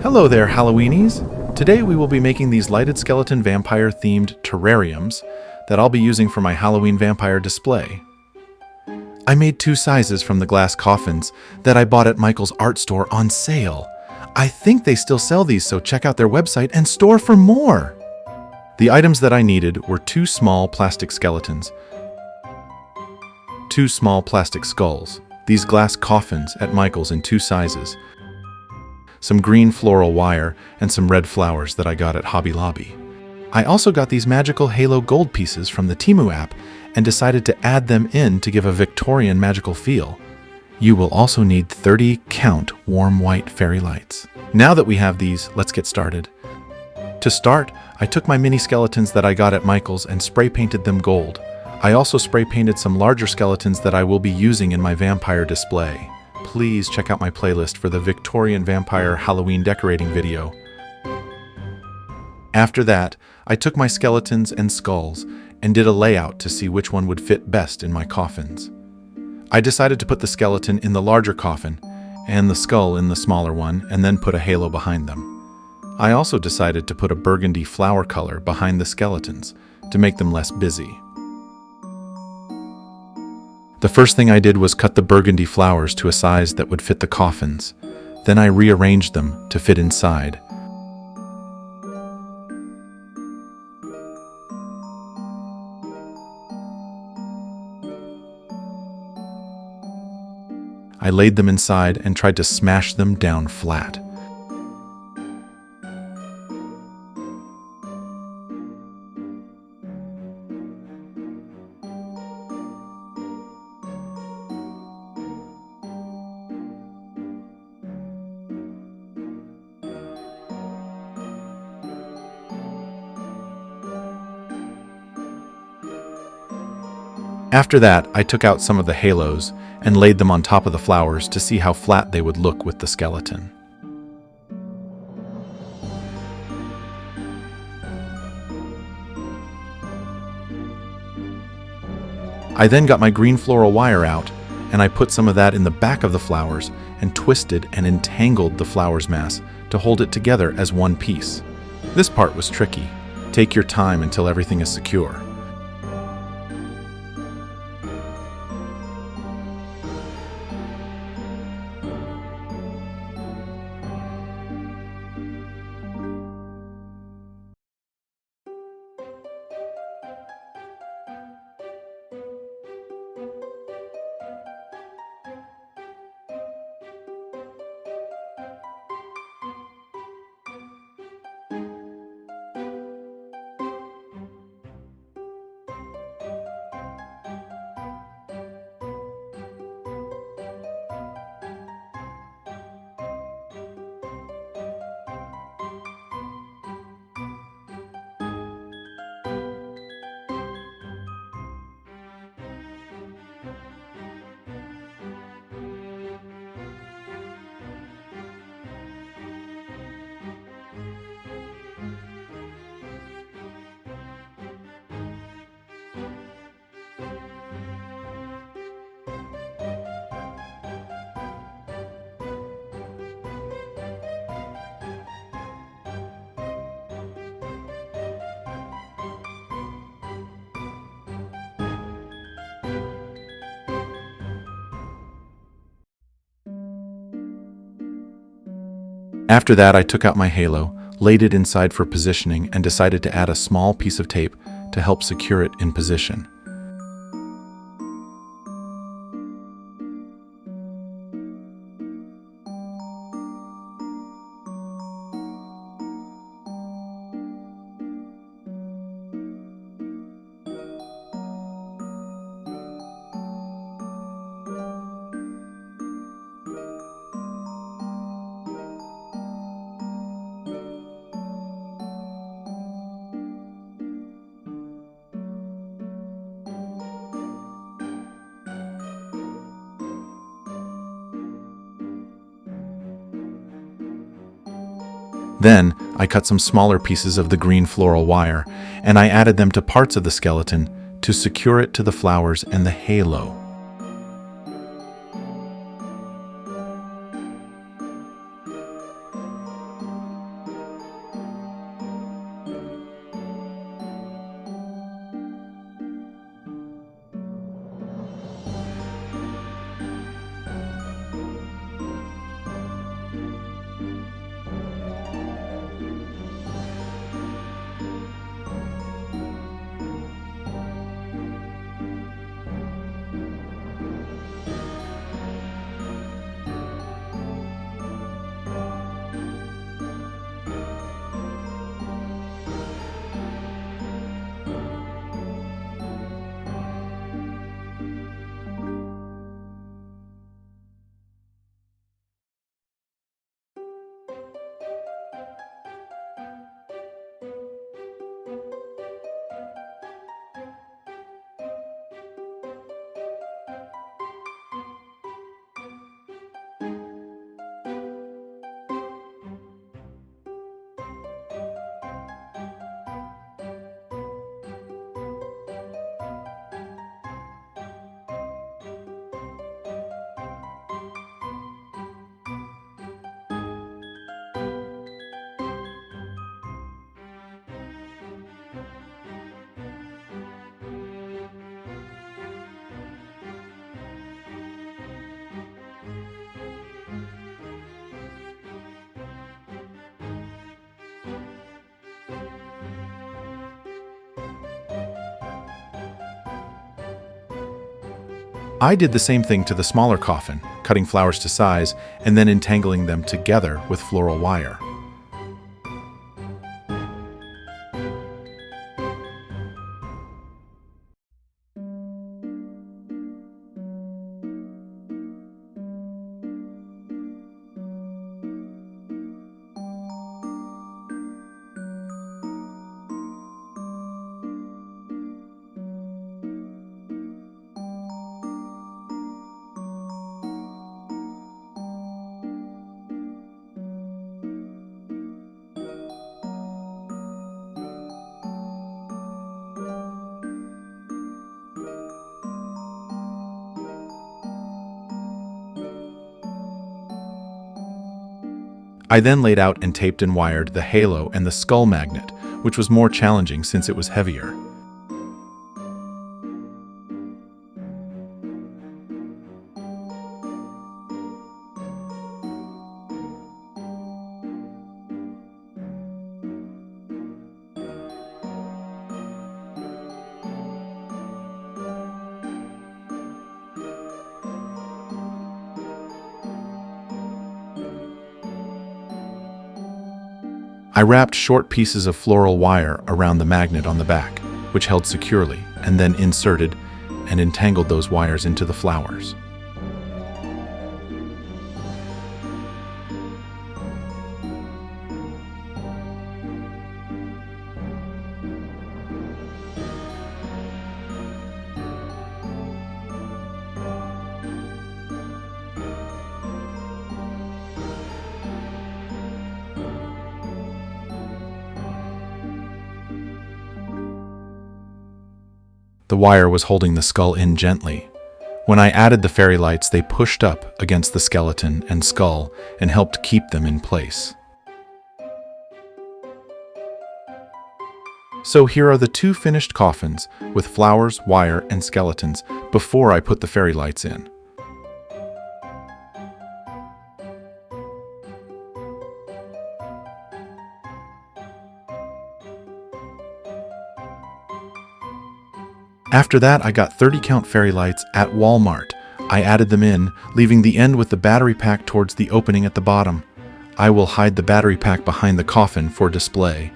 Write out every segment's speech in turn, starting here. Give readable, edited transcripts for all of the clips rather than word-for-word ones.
Hello there, Halloweenies! Today we will be making these lighted skeleton vampire themed terrariums that I'll be using for my Halloween vampire display. I made 2 sizes from the glass coffins that I bought at Michael's art store on sale. I think they still sell these, so check out their website and store for more! The items that I needed were 2 small plastic skeletons, 2 small plastic skulls, these glass coffins at Michael's in 2 sizes, some green floral wire, and some red flowers that I got at Hobby Lobby. I also got these magical halo gold pieces from the Temu app and decided to add them in to give a Victorian magical feel. You will also need 30 count warm white fairy lights. Now that we have these, let's get started. To start, I took my mini skeletons that I got at Michael's and spray painted them gold. I also spray painted some larger skeletons that I will be using in my vampire display. Please check out my playlist for the Victorian Vampire Halloween decorating video. After that, I took my skeletons and skulls and did a layout to see which one would fit best in my coffins. I decided to put the skeleton in the larger coffin and the skull in the smaller one, and then put a halo behind them. I also decided to put a burgundy flower color behind the skeletons to make them less busy. The first thing I did was cut the burgundy flowers to a size that would fit the coffins. Then I rearranged them to fit inside. I laid them inside and tried to smash them down flat. After that, I took out some of the halos and laid them on top of the flowers to see how flat they would look with the skeleton. I then got my green floral wire out, and I put some of that in the back of the flowers and twisted and entangled the flowers mass to hold it together as one piece. This part was tricky. Take your time until everything is secure. After that, I took out my halo, laid it inside for positioning, and decided to add a small piece of tape to help secure it in position. Then, I cut some smaller pieces of the green floral wire, and I added them to parts of the skeleton to secure it to the flowers and the halo. I did the same thing to the smaller coffin, cutting flowers to size and then entangling them together with floral wire. I then laid out and taped and wired the halo and the skull magnet, which was more challenging since it was heavier. I wrapped short pieces of floral wire around the magnet on the back, which held securely, and then inserted and entangled those wires into the flowers. The wire was holding the skull in gently. When I added the fairy lights, they pushed up against the skeleton and skull and helped keep them in place. So here are the two finished coffins with flowers, wire, and skeletons before I put the fairy lights in. After that, I got 30-count fairy lights at Walmart. I added them in, leaving the end with the battery pack towards the opening at the bottom. I will hide the battery pack behind the coffin for display.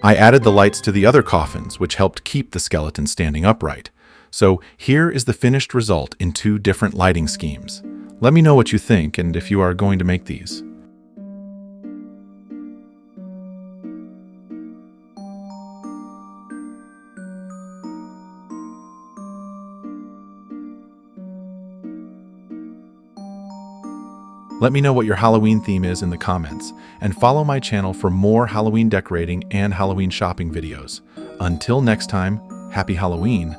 I added the lights to the other coffins, which helped keep the skeleton standing upright. So here is the finished result in two different lighting schemes. Let me know what you think and if you are going to make these. Let me know what your Halloween theme is in the comments, and follow my channel for more Halloween decorating and Halloween shopping videos. Until next time, happy Halloween!